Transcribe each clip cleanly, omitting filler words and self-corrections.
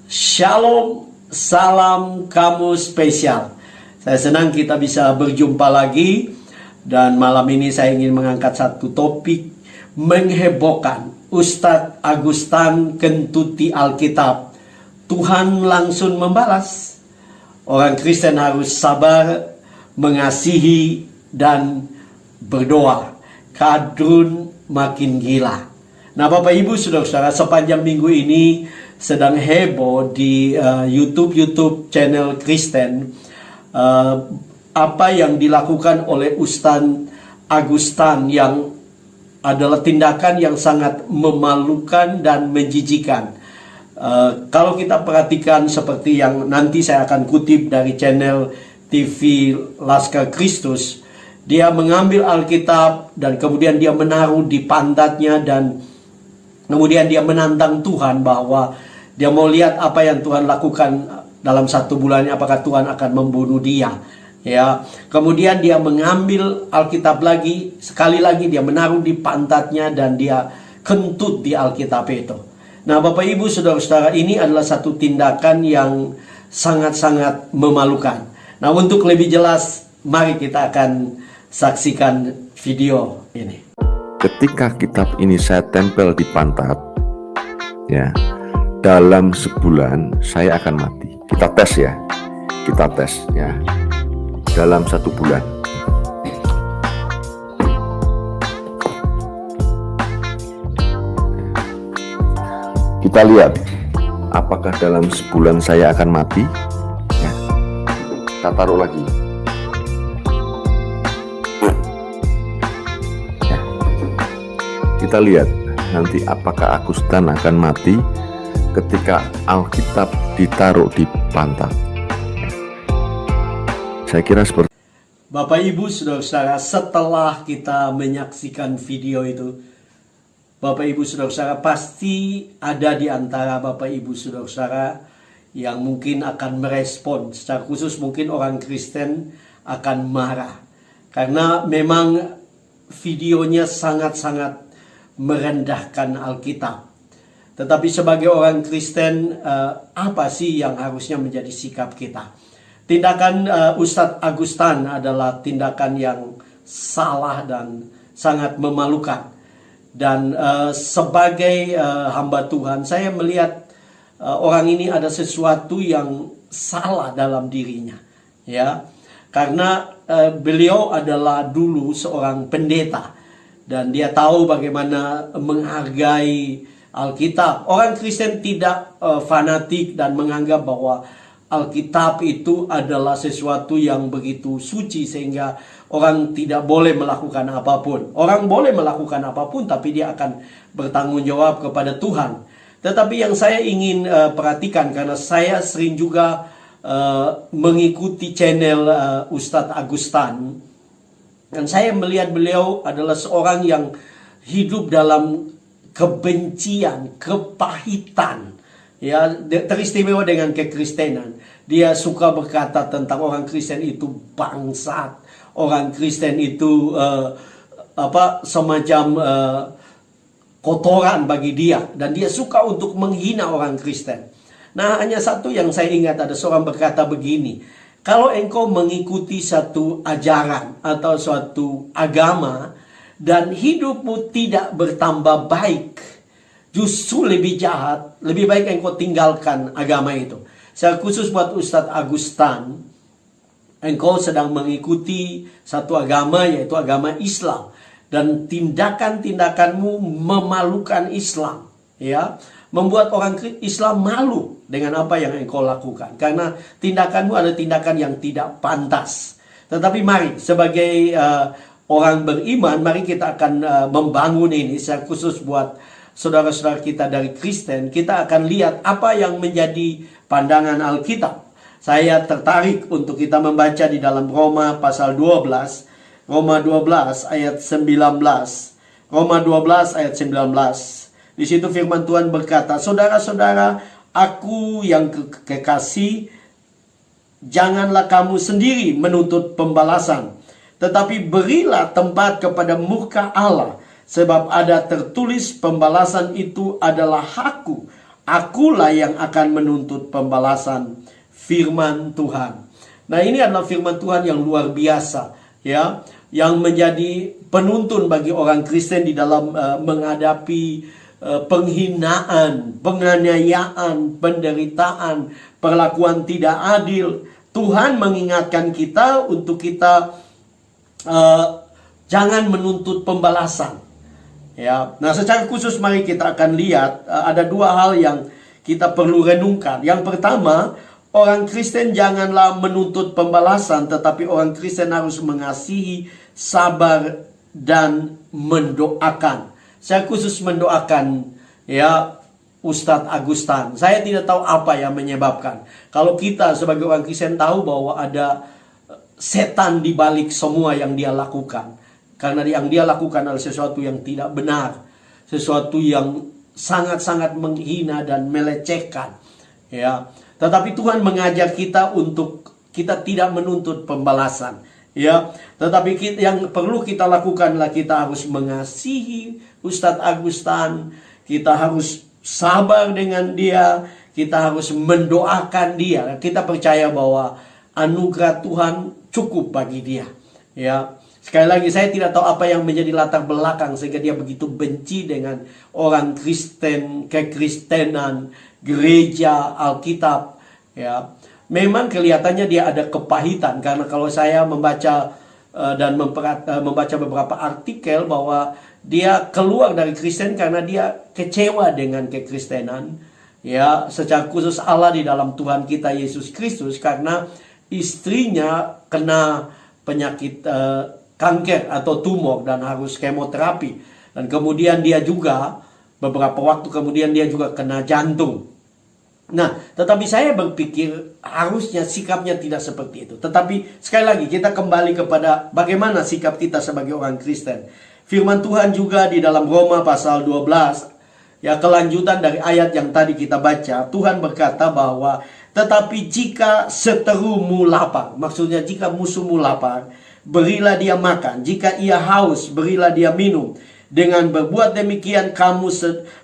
Shalom, salam kamu spesial. Saya senang kita bisa berjumpa lagi. Dan malam ini saya ingin mengangkat satu topik menghebohkan. Ustadz Agustan kentuti Alkitab. Tuhan langsung membalas. Orang Kristen harus sabar, mengasihi, dan berdoa. Kadrun makin gila. Nah, Bapak Ibu Saudara-saudara, sepanjang minggu ini sedang heboh di YouTube channel Kristen apa yang dilakukan oleh Ustadz Agustan yang adalah tindakan yang sangat memalukan dan menjijikan. Kalau kita perhatikan seperti yang nanti saya akan kutip dari channel TV Laskar Kristus, dia mengambil Alkitab dan kemudian dia menaruh di pantatnya dan kemudian dia menantang Tuhan bahwa dia mau lihat apa yang Tuhan lakukan dalam 1 bulannya, apakah Tuhan akan membunuh dia. Ya, kemudian dia mengambil Alkitab lagi, sekali lagi dia menaruh di pantatnya dan dia kentut di Alkitab itu. Nah, Bapak Ibu Saudara-saudara, ini adalah satu tindakan yang sangat-sangat memalukan. Nah, untuk lebih jelas, mari kita akan saksikan video ini. Ketika kitab ini saya tempel di pantat, ya, dalam sebulan saya akan mati. Kita tes ya, dalam 1 bulan. Kita lihat, apakah dalam sebulan saya akan mati? Ya. Kita taruh lagi. Ya. Kita lihat nanti apakah Agustan akan mati ketika Alkitab ditaruh di pantat. Saya kira seperti Bapak Ibu Saudara-saudara, setelah kita menyaksikan video itu, Bapak Ibu Saudara-saudara, pasti ada di antara Bapak Ibu Saudara-saudara yang mungkin akan merespon. Secara khusus mungkin orang Kristen akan marah. Karena memang videonya sangat-sangat merendahkan Alkitab. Tetapi sebagai orang Kristen, apa sih yang harusnya menjadi sikap kita? Tindakan Ustadz Agustan adalah tindakan yang salah dan sangat memalukan. Dan sebagai hamba Tuhan, saya melihat orang ini ada sesuatu yang salah dalam dirinya. Ya, karena beliau adalah dulu seorang pendeta. Dan dia tahu bagaimana menghargai Alkitab. Orang Kristen tidak fanatik dan menganggap bahwa Alkitab itu adalah sesuatu yang begitu suci sehingga orang tidak boleh melakukan apapun. Orang boleh melakukan apapun tapi dia akan bertanggung jawab kepada Tuhan. Tetapi yang saya ingin perhatikan, karena saya sering juga mengikuti channel Ustadz Agustan, dan saya melihat beliau adalah seorang yang hidup dalam kebencian, kepahitan, ya, teristimewa dengan kekristenan. Dia suka berkata tentang orang Kristen itu bangsat, orang Kristen itu semacam kotoran bagi dia, dan dia suka untuk menghina orang Kristen. Nah, hanya satu yang saya ingat, ada seorang berkata begini, kalau engkau mengikuti satu ajaran atau suatu agama dan hidupmu tidak bertambah baik, justru lebih jahat, lebih baik engkau tinggalkan agama itu. Secara khusus buat Ustadz Agustan, engkau sedang mengikuti satu agama, yaitu agama Islam, dan tindakan-tindakanmu memalukan Islam, ya, membuat orang Islam malu dengan apa yang engkau lakukan, karena tindakanmu adalah tindakan yang tidak pantas. Tetapi mari sebagai orang beriman, mari kita akan membangun ini secara khusus buat saudara-saudara kita dari Kristen. Kita akan lihat apa yang menjadi pandangan Alkitab. Saya tertarik untuk kita membaca di dalam Roma pasal 12, Roma 12 ayat 19. Roma 12 ayat 19. Di situ firman Tuhan berkata, saudara-saudara, aku yang kekasih, janganlah kamu sendiri menuntut pembalasan, tetapi berilah tempat kepada murka Allah, sebab ada tertulis pembalasan itu adalah hakku, akulah yang akan menuntut pembalasan, firman Tuhan. Nah, ini adalah firman Tuhan yang luar biasa, ya, yang menjadi penuntun bagi orang Kristen di dalam menghadapi penghinaan, penganiayaan, penderitaan, perlakuan tidak adil. Tuhan mengingatkan kita untuk kita jangan menuntut pembalasan. Ya, nah secara khusus mari kita akan lihat ada dua hal yang kita perlu renungkan. Yang pertama, orang Kristen janganlah menuntut pembalasan, tetapi orang Kristen harus mengasihi, sabar, dan mendoakan. Saya khusus mendoakan, ya, Ustadz Agustan. Saya tidak tahu apa yang menyebabkan. Kalau kita sebagai orang Kristen tahu bahwa ada setan di balik semua yang dia lakukan. Karena yang dia lakukan adalah sesuatu yang tidak benar. Sesuatu yang sangat-sangat menghina dan melecehkan. Ya. Tetapi Tuhan mengajak kita untuk kita tidak menuntut pembalasan, ya. Tetapi yang perlu kita lakukan adalah kita harus mengasihi Ustadz Agustan, kita harus sabar dengan dia, kita harus mendoakan dia. Kita percaya bahwa anugerah Tuhan cukup bagi dia, ya. Sekali lagi, saya tidak tahu apa yang menjadi latar belakang sehingga dia begitu benci dengan orang Kristen, kekristenan, gereja, Alkitab, ya. Memang kelihatannya dia ada kepahitan, karena kalau saya membaca dan membaca beberapa artikel bahwa dia keluar dari Kristen karena dia kecewa dengan kekristenan, ya, secara khusus Allah di dalam Tuhan kita Yesus Kristus, karena istrinya kena penyakit kanker atau tumor dan harus kemoterapi, dan kemudian dia juga beberapa waktu kemudian dia juga kena jantung. Nah, tetapi saya berpikir harusnya sikapnya tidak seperti itu. Tetapi sekali lagi kita kembali kepada bagaimana sikap kita sebagai orang Kristen. Firman Tuhan juga di dalam Roma pasal 12, ya, kelanjutan dari ayat yang tadi kita baca. Tuhan berkata bahwa tetapi jika seterumu lapar, maksudnya jika musuhmu lapar, berilah dia makan. Jika ia haus, berilah dia minum. Dengan berbuat demikian kamu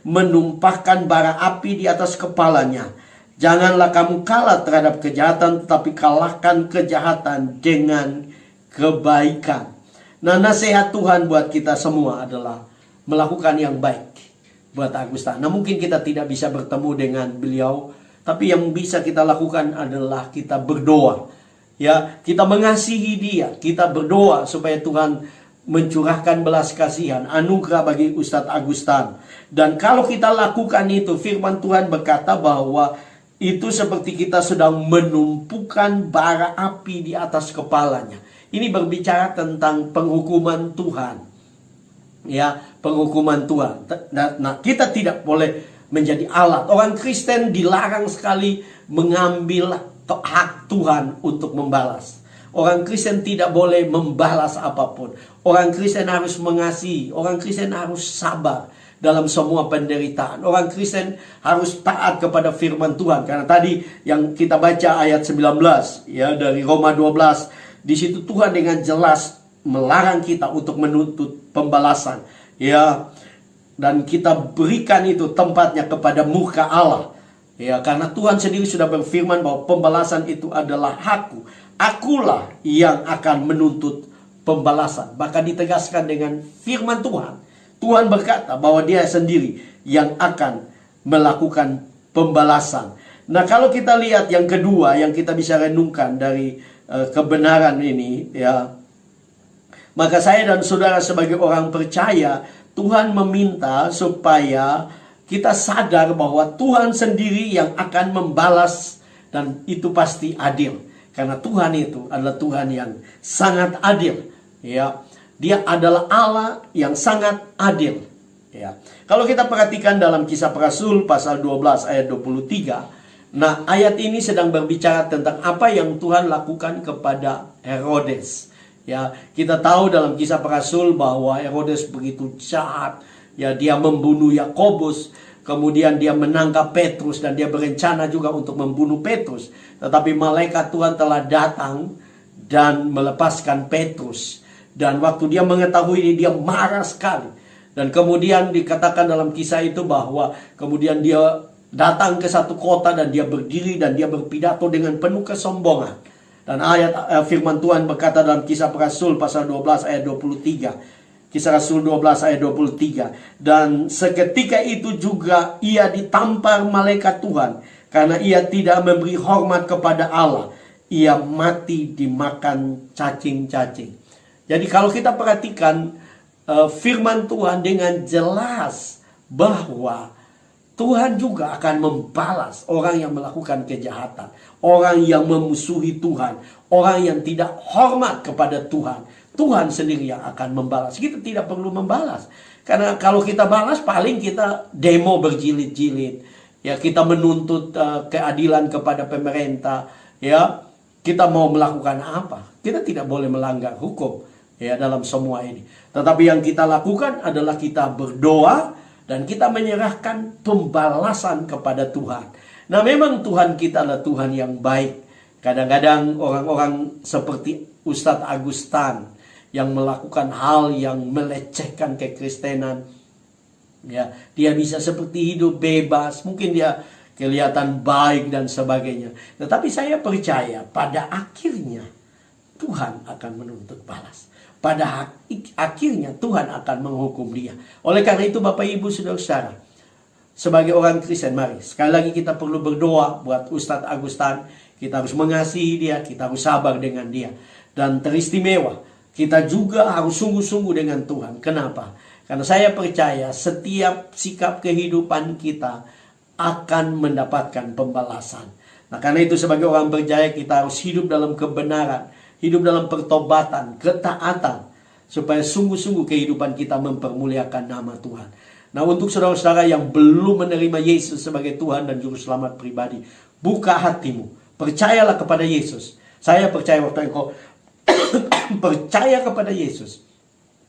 menumpahkan bara api di atas kepalanya. Janganlah kamu kalah terhadap kejahatan, tetapi kalahkan kejahatan dengan kebaikan. Nah, nasihat Tuhan buat kita semua adalah melakukan yang baik buat Agustan. Nah, mungkin kita tidak bisa bertemu dengan beliau, tapi yang bisa kita lakukan adalah kita berdoa. Ya, kita mengasihi dia, kita berdoa supaya Tuhan mencurahkan belas kasihan, anugerah bagi Ustadz Agustan. Dan kalau kita lakukan itu, firman Tuhan berkata bahwa itu seperti kita sedang menumpukan bara api di atas kepalanya. Ini berbicara tentang penghukuman Tuhan. Ya, penghukuman Tuhan. Nah, kita tidak boleh menjadi alat. Orang Kristen dilarang sekali mengambil hak Tuhan untuk membalas. Orang Kristen tidak boleh membalas apapun. Orang Kristen harus mengasihi. Orang Kristen harus sabar dalam semua penderitaan. Orang Kristen harus taat kepada firman Tuhan. Karena tadi yang kita baca ayat 19, ya, dari Roma 12, di situ Tuhan dengan jelas melarang kita untuk menuntut pembalasan, ya. Dan kita berikan itu tempatnya kepada muka Allah. Ya, karena Tuhan sendiri sudah berfirman bahwa pembalasan itu adalah hakku. Akulah yang akan menuntut pembalasan. Bahkan ditegaskan dengan firman Tuhan. Tuhan berkata bahwa dia sendiri yang akan melakukan pembalasan. Nah, kalau kita lihat yang kedua yang kita bisa renungkan dari kebenaran ini, ya, maka saya dan saudara sebagai orang percaya, Tuhan meminta supaya kita sadar bahwa Tuhan sendiri yang akan membalas, dan itu pasti adil. Karena Tuhan itu adalah Tuhan yang sangat adil, ya. Dia adalah Allah yang sangat adil, ya. Kalau kita perhatikan dalam Kisah Para Rasul pasal 12 ayat 23, nah, ayat ini sedang berbicara tentang apa yang Tuhan lakukan kepada Herodes. Ya, kita tahu dalam Kisah Para Rasul bahwa Herodes begitu jahat, ya, dia membunuh Yakobus. Kemudian dia menangkap Petrus dan dia berencana juga untuk membunuh Petrus. Tetapi malaikat Tuhan telah datang dan melepaskan Petrus. Dan waktu dia mengetahui ini, dia marah sekali. Dan kemudian dikatakan dalam kisah itu bahwa kemudian dia datang ke satu kota dan dia berdiri dan dia berpidato dengan penuh kesombongan. Dan firman Tuhan berkata dalam Kisah Rasul pasal 12 ayat 23. Kisah Rasul 12 ayat 23. Dan seketika itu juga ia ditampar malaikat Tuhan, karena ia tidak memberi hormat kepada Allah. Ia mati dimakan cacing-cacing. Jadi kalau kita perhatikan firman Tuhan dengan jelas bahwa Tuhan juga akan membalas orang yang melakukan kejahatan, orang yang memusuhi Tuhan, orang yang tidak hormat kepada Tuhan. Tuhan sendiri yang akan membalas. Kita tidak perlu membalas. Karena kalau kita balas, paling kita demo berjilid-jilid. Ya, kita menuntut keadilan kepada pemerintah. Ya, kita mau melakukan apa? Kita tidak boleh melanggar hukum ya dalam semua ini. Tetapi yang kita lakukan adalah kita berdoa dan kita menyerahkan pembalasan kepada Tuhan. Nah, memang Tuhan kita adalah Tuhan yang baik. Kadang-kadang orang-orang seperti Ustadz Agustan yang melakukan hal yang melecehkan kekristenan, ya, dia bisa seperti hidup bebas, mungkin dia kelihatan baik dan sebagainya. Tetapi saya percaya pada akhirnya Tuhan akan menuntut balas. Pada akhirnya Tuhan akan menghukum dia. Oleh karena itu Bapak Ibu Saudara-saudara, sebagai orang Kristen, mari sekali lagi kita perlu berdoa buat Ustadz Agustan. Kita harus mengasihi dia, kita harus sabar dengan dia. Dan teristimewa, kita juga harus sungguh-sungguh dengan Tuhan. Kenapa? Karena saya percaya setiap sikap kehidupan kita akan mendapatkan pembalasan. Nah, karena itu sebagai orang percaya kita harus hidup dalam kebenaran, hidup dalam pertobatan, ketaatan, supaya sungguh-sungguh kehidupan kita mempermuliakan nama Tuhan. Nah, untuk saudara-saudara yang belum menerima Yesus sebagai Tuhan dan Juru Selamat pribadi, buka hatimu, percayalah kepada Yesus. Saya percaya waktu engkau percaya kepada Yesus,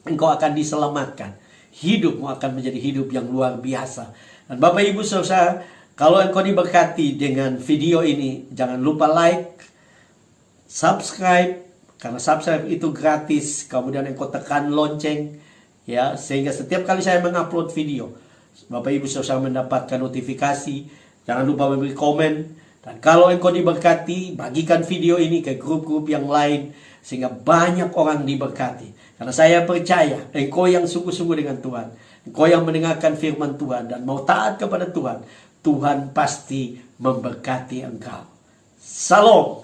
engkau akan diselamatkan. Hidupmu akan menjadi hidup yang luar biasa. Dan Bapak Ibu Saudara, kalau engkau diberkati dengan video ini, jangan lupa like, subscribe, karena subscribe itu gratis. Kemudian engkau tekan lonceng, ya, sehingga setiap kali saya mengupload video, Bapak Ibu Saudara mendapatkan notifikasi. Jangan lupa memberi komen. Dan kalau engkau diberkati, bagikan video ini ke grup-grup yang lain, sehingga banyak orang diberkati. Karena saya percaya engkau yang sungguh-sungguh dengan Tuhan, engkau yang mendengarkan firman Tuhan dan mau taat kepada Tuhan, Tuhan pasti memberkati engkau. Salam.